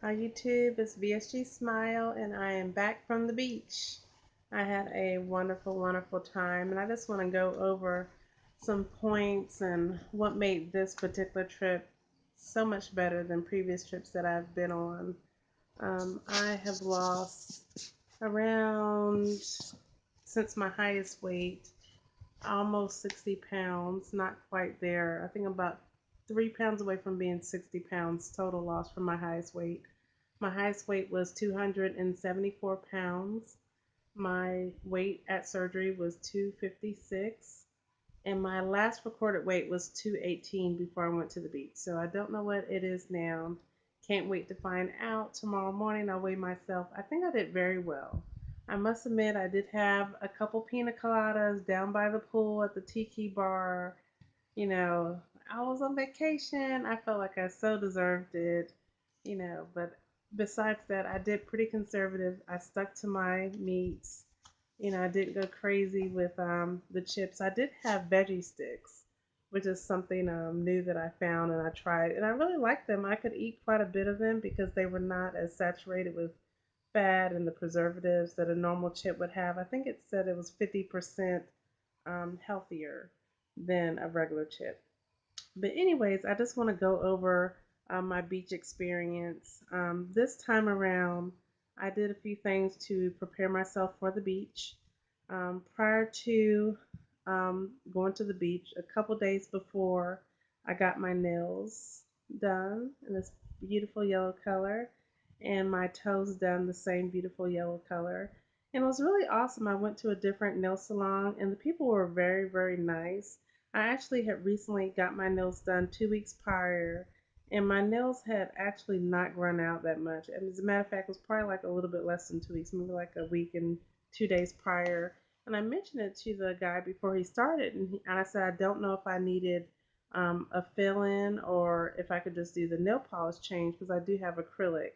Hi YouTube, it's VSG Smile and I am back from the beach. I had a wonderful, wonderful time and I just want to go over some points and what made this particular trip so much better than previous trips that I've been on. I have lost around, since my highest weight, almost 60 pounds, not quite there. I think about 3 pounds away from being 60 pounds total loss from my highest weight. My highest weight was 274 pounds. My weight at surgery was 256. And my last recorded weight was 218 before I went to the beach. So I don't know what it is now. Can't wait to find out. Tomorrow morning I'll weigh myself. I think I did very well. I must admit I did have a couple pina coladas down by the pool at the tiki bar. You know, I was on vacation. I felt like I so deserved it. But besides that, I did pretty conservative. I stuck to my meats. I didn't go crazy with the chips. I did have veggie sticks, which is something new that I found and I tried. And I really liked them. I could eat quite a bit of them because they were not as saturated with fat and the preservatives that a normal chip would have. I think it said it was 50% healthier than a regular chip. But anyways, I just want to go over my beach experience. This time around, I did a few things to prepare myself for the beach. Prior to going to the beach, a couple days before, I got my nails done in this beautiful yellow color, and my toes done the same beautiful yellow color. And it was really awesome. I went to a different nail salon, and the people were very, very nice. I actually had recently got my nails done 2 weeks prior, and my nails had actually not grown out that much. And as a matter of fact, it was probably like a little bit less than 2 weeks, maybe like a week and 2 days prior. And I mentioned it to the guy before he started, and I said I don't know if I needed a fill in or if I could just do the nail polish change because I do have acrylic.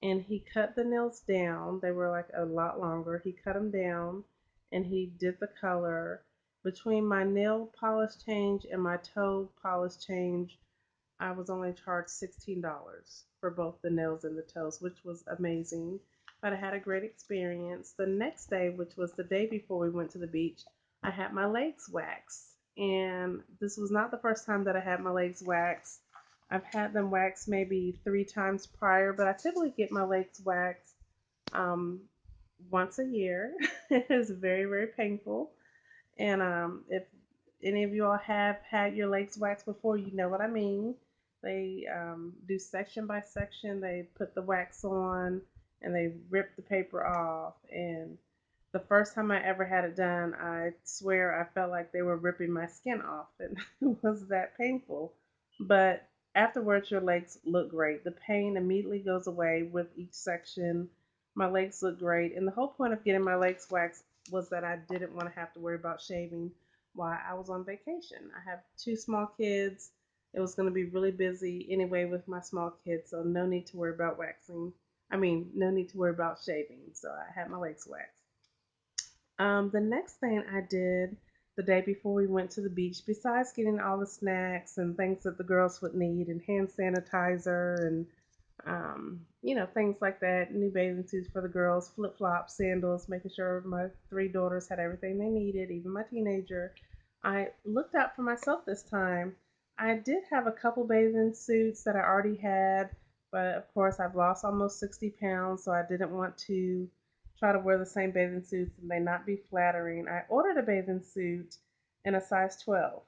And he cut the nails down. They were like a lot longer. He cut them down and he did the color. Between my nail polish change and my toe polish change, I was only charged $16 for both the nails and the toes, which was amazing. But I had a great experience. The next day, which was the day before we went to the beach, I had my legs waxed. And this was not the first time that I had my legs waxed. I've had them waxed maybe 3 times prior, but I typically get my legs waxed um, once a year. It is very, very painful. And if any of you all have had your legs waxed before, you know what I mean. They do section by section. They put the wax on and they rip the paper off. And the first time I ever had it done, I swear I felt like they were ripping my skin off. And it was that painful. But afterwards, your legs look great. The pain immediately goes away with each section. My legs look great. And the whole point of getting my legs waxed was that I didn't want to have to worry about shaving while I was on vacation. I have 2 small kids. It was going to be really busy anyway with my small kids, so no need to worry about waxing. I mean, no need to worry about shaving. So I had my legs waxed. The next thing I did the day before we went to the beach, besides getting all the snacks and things that the girls would need, and hand sanitizer and things like that, new bathing suits for the girls, flip flops, sandals, making sure my 3 daughters had everything they needed, even my teenager. I looked out for myself this time. I did have a couple bathing suits that I already had, but of course I've lost almost 60 pounds, so I didn't want to try to wear the same bathing suits and they not be flattering. I ordered a bathing suit in a size 12,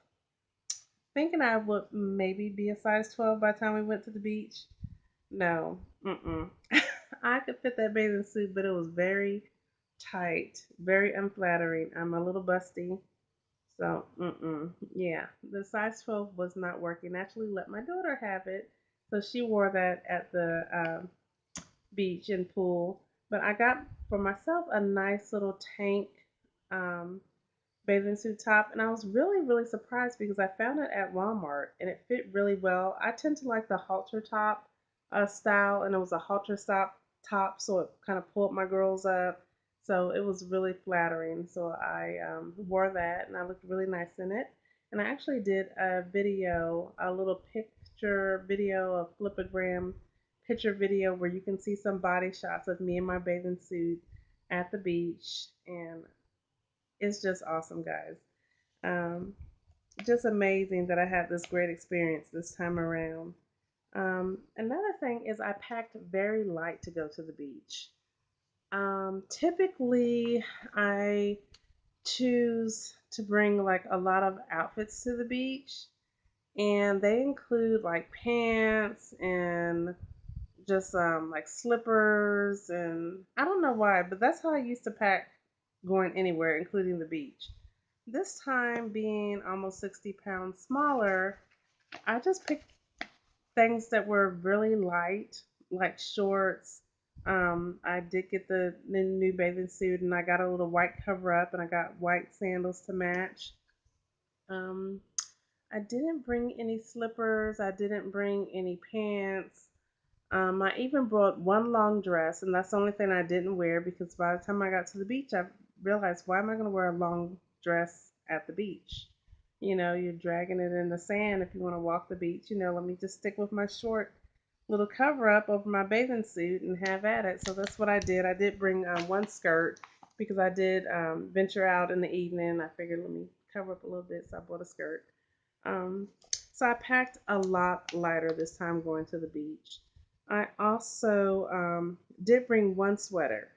thinking I would maybe be a size 12 by the time we went to the beach. No, mm-mm. I could fit that bathing suit, but it was very tight, very unflattering. I'm a little busty, so yeah, the size 12 was not working. I actually let my daughter have it, so she wore that at the beach and pool. But I got for myself a nice little tank um, bathing suit top, and I was really, really surprised because I found it at Walmart and it fit really well. I tend to like the halter top style, and it was a halter top, so it kind of pulled my girls up. So it was really flattering. So I wore that, and I looked really nice in it. And I actually did a video, a little picture video, a flipagram picture video where you can see some body shots of me in my bathing suit at the beach, and it's just awesome, guys. Um, just amazing that I had this great experience this time around. Another thing is I packed very light to go to the beach. Typically, I choose to bring like a lot of outfits to the beach, and they include like pants and just like slippers, and I don't know why, but that's how I used to pack going anywhere, including the beach. This time, being almost 60 pounds smaller, I just picked things that were really light, like shorts. I did get the new bathing suit, and I got a little white cover up, and I got white sandals to match. Um, I didn't bring any slippers. I didn't bring any pants. I even brought one long dress, and that's the only thing I didn't wear because by the time I got to the beach, I realized, why am I going to wear a long dress at the beach? You know, you're dragging it in the sand if you want to walk the beach. You know, let me just stick with my short little cover up over my bathing suit and have at it. So that's what I did. I did bring one skirt because I did venture out in the evening. I figured, let me cover up a little bit, so I bought a skirt. Um, so I packed a lot lighter this time going to the beach. I also did bring one sweater,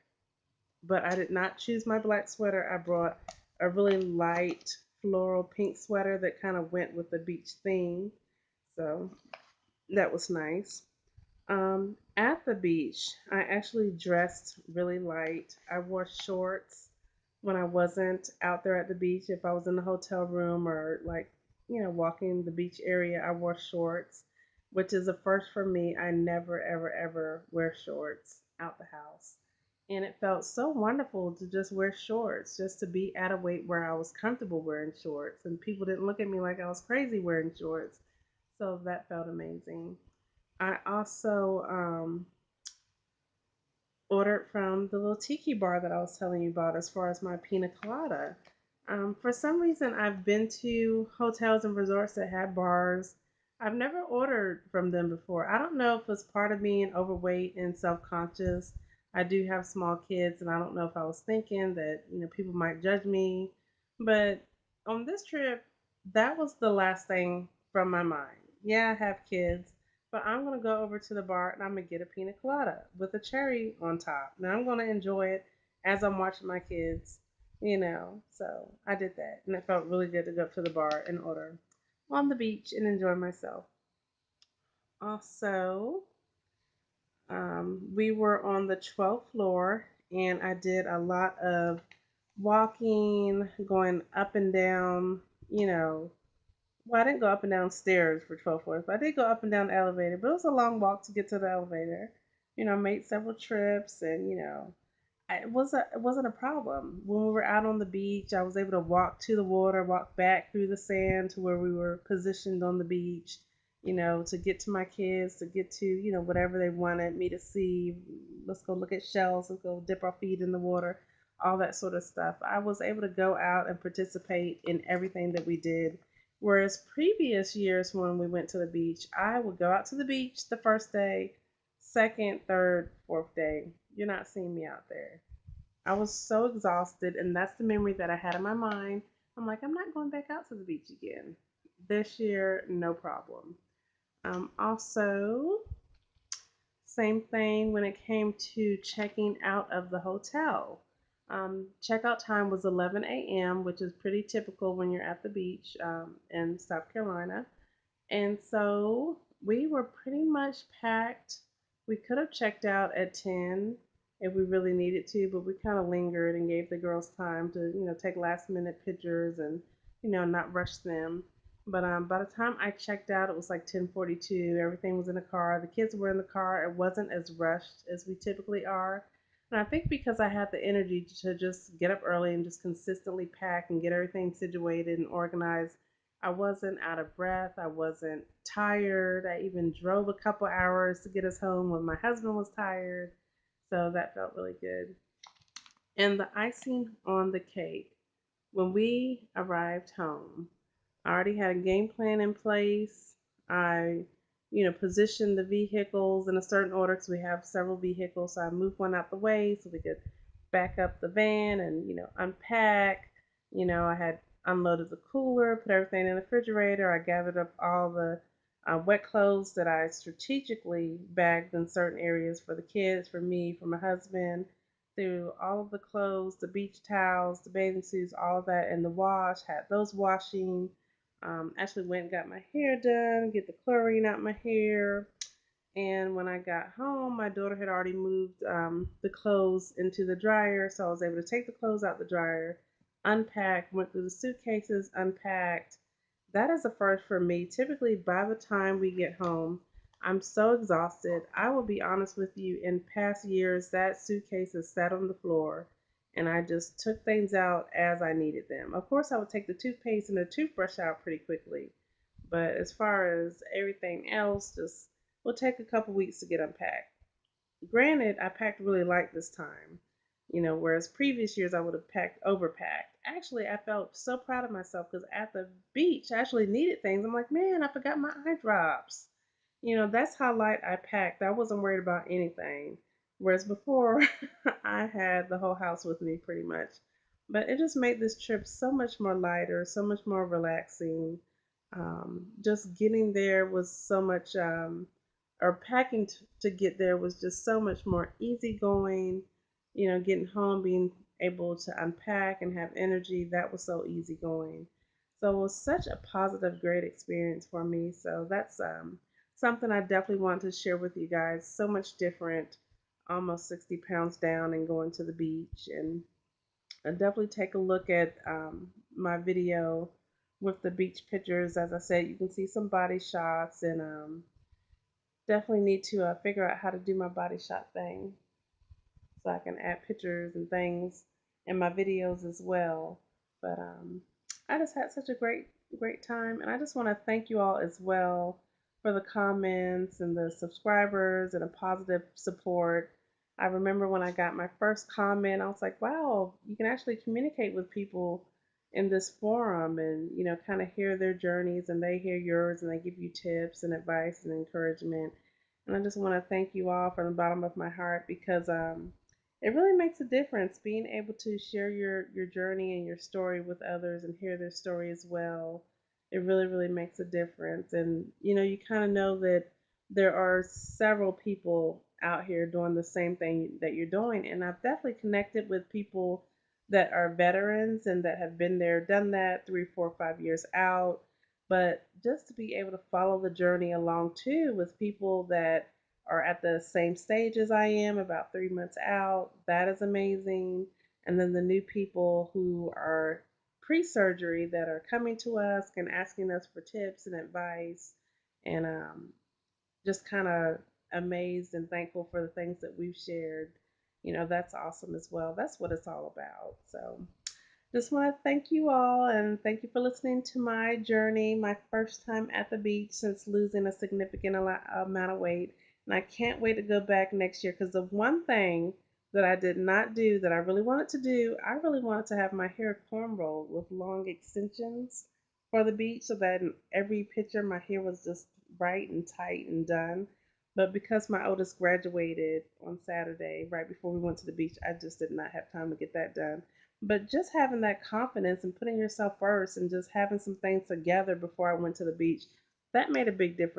but I did not choose my black sweater. I brought a really light floral pink sweater that kind of went with the beach theme. So that was nice. At the beach, I actually dressed really light. I wore shorts when I wasn't out there at the beach. If I was in the hotel room or like, walking the beach area, I wore shorts, which is a first for me. I never, ever, ever wear shorts out the house. And it felt so wonderful to just wear shorts, just to be at a weight where I was comfortable wearing shorts. And people didn't look at me like I was crazy wearing shorts. So that felt amazing. I also ordered from the little tiki bar that I was telling you about as far as my pina colada. For some reason, I've been to hotels and resorts that have bars. I've never ordered from them before. I don't know if it's part of being overweight and self conscious. I do have small kids, and I don't know if I was thinking that, people might judge me. But on this trip, that was the last thing from my mind. Yeah, I have kids, but I'm gonna go over to the bar and I'm gonna get a pina colada with a cherry on top. Now I'm gonna enjoy it as I'm watching my kids. So I did that, and it felt really good to go up to the bar and order on the beach and enjoy myself. Also, we were on the 12th floor, and I did a lot of walking, going up and down, you know, well, I didn't go up and down stairs for 12 floors, but I did go up and down the elevator. But it was a long walk to get to the elevator. Made several trips, and it wasn't a problem. When we were out on the beach, I was able to walk to the water, walk back through the sand to where we were positioned on the beach. To get to my kids, to get to whatever they wanted me to see. Let's go look at shells. Let's go dip our feet in the water. All that sort of stuff. I was able to go out and participate in everything that we did. Whereas previous years when we went to the beach, I would go out to the beach the first day, second, third, fourth day. You're not seeing me out there. I was so exhausted, and that's the memory that I had in my mind. I'm like, I'm not going back out to the beach again. This year, no problem. Also, same thing when it came to checking out of the hotel. Checkout time was 11 a.m., which is pretty typical when you're at the beach in South Carolina. And so we were pretty much packed. We could have checked out at 10 if we really needed to, but we kind of lingered and gave the girls time to, take last minute pictures and, not rush them. But by the time I checked out, it was like 10:42. Everything was in the car. The kids were in the car. It wasn't as rushed as we typically are. And I think because I had the energy to just get up early and just consistently pack and get everything situated and organized, I wasn't out of breath. I wasn't tired. I even drove a couple hours to get us home when my husband was tired. So that felt really good. And the icing on the cake, when we arrived home, I already had a game plan in place. I, position the vehicles in a certain order because we have several vehicles. So I moved one out the way so we could back up the van and, unpack. I had unloaded the cooler, put everything in the refrigerator. I gathered up all the wet clothes that I strategically bagged in certain areas for the kids, for me, for my husband. Threw all of the clothes, the beach towels, the bathing suits, all of that in the wash. Had those washing. Actually went and got my hair done, get the chlorine out my hair. And when I got home, my daughter had already moved the clothes into the dryer, so I was able to take the clothes out the dryer, unpack, went through the suitcases, unpacked. That is a first for me. Typically, by the time we get home, I'm so exhausted. I will be honest with you, in past years, that suitcase has sat on the floor and I just took things out as I needed them. Of course, I would take the toothpaste and the toothbrush out pretty quickly, but as far as everything else, just will take a couple weeks to get unpacked. Granted, I packed really light this time, whereas previous years I would have packed overpacked. Actually, I felt so proud of myself because at the beach I actually needed things. I'm like, man, I forgot my eye drops. That's how light I packed. I wasn't worried about anything. Whereas before, I had the whole house with me pretty much. But it just made this trip so much more lighter, so much more relaxing. Just getting there was so much, or packing to get there was just so much more easygoing. Getting home, being able to unpack and have energy, that was so easygoing. So it was such a positive, great experience for me. So that's something I definitely want to share with you guys. So much different, almost 60 pounds down and going to the beach. And definitely take a look at my video with the beach pictures. As I said, you can see some body shots, and definitely need to figure out how to do my body shot thing so I can add pictures and things in my videos as well. But I just had such a great time, and I just want to thank you all as well for the comments and the subscribers and the positive support. I remember when I got my first comment, I was like, wow, you can actually communicate with people in this forum and, kind of hear their journeys, and they hear yours, and they give you tips and advice and encouragement. And I just want to thank you all from the bottom of my heart because it really makes a difference being able to share your journey and your story with others and hear their story as well. It really makes a difference, and you kind of know that there are several people out here doing the same thing that you're doing. And I've definitely connected with people that are veterans and that have been there, done that 3, 4, 5 years out. But just to be able to follow the journey along too with people that are at the same stage as I am, about 3 months out. That is amazing. And then the new people who are pre surgery that are coming to us and asking us for tips and advice, and just kind of amazed and thankful for the things that we've shared. That's awesome as well. That's what it's all about. So, just want to thank you all and thank you for listening to my journey, my first time at the beach since losing a significant amount of weight. And I can't wait to go back next year because the one thing that I did not do that I really wanted to do, I really wanted to have my hair corn rolled with long extensions for the beach so that in every picture my hair was just bright and tight and done. But because my oldest graduated on Saturday, right before we went to the beach, I just did not have time to get that done. But just having that confidence and putting yourself first and just having some things together before I went to the beach, that made a big difference.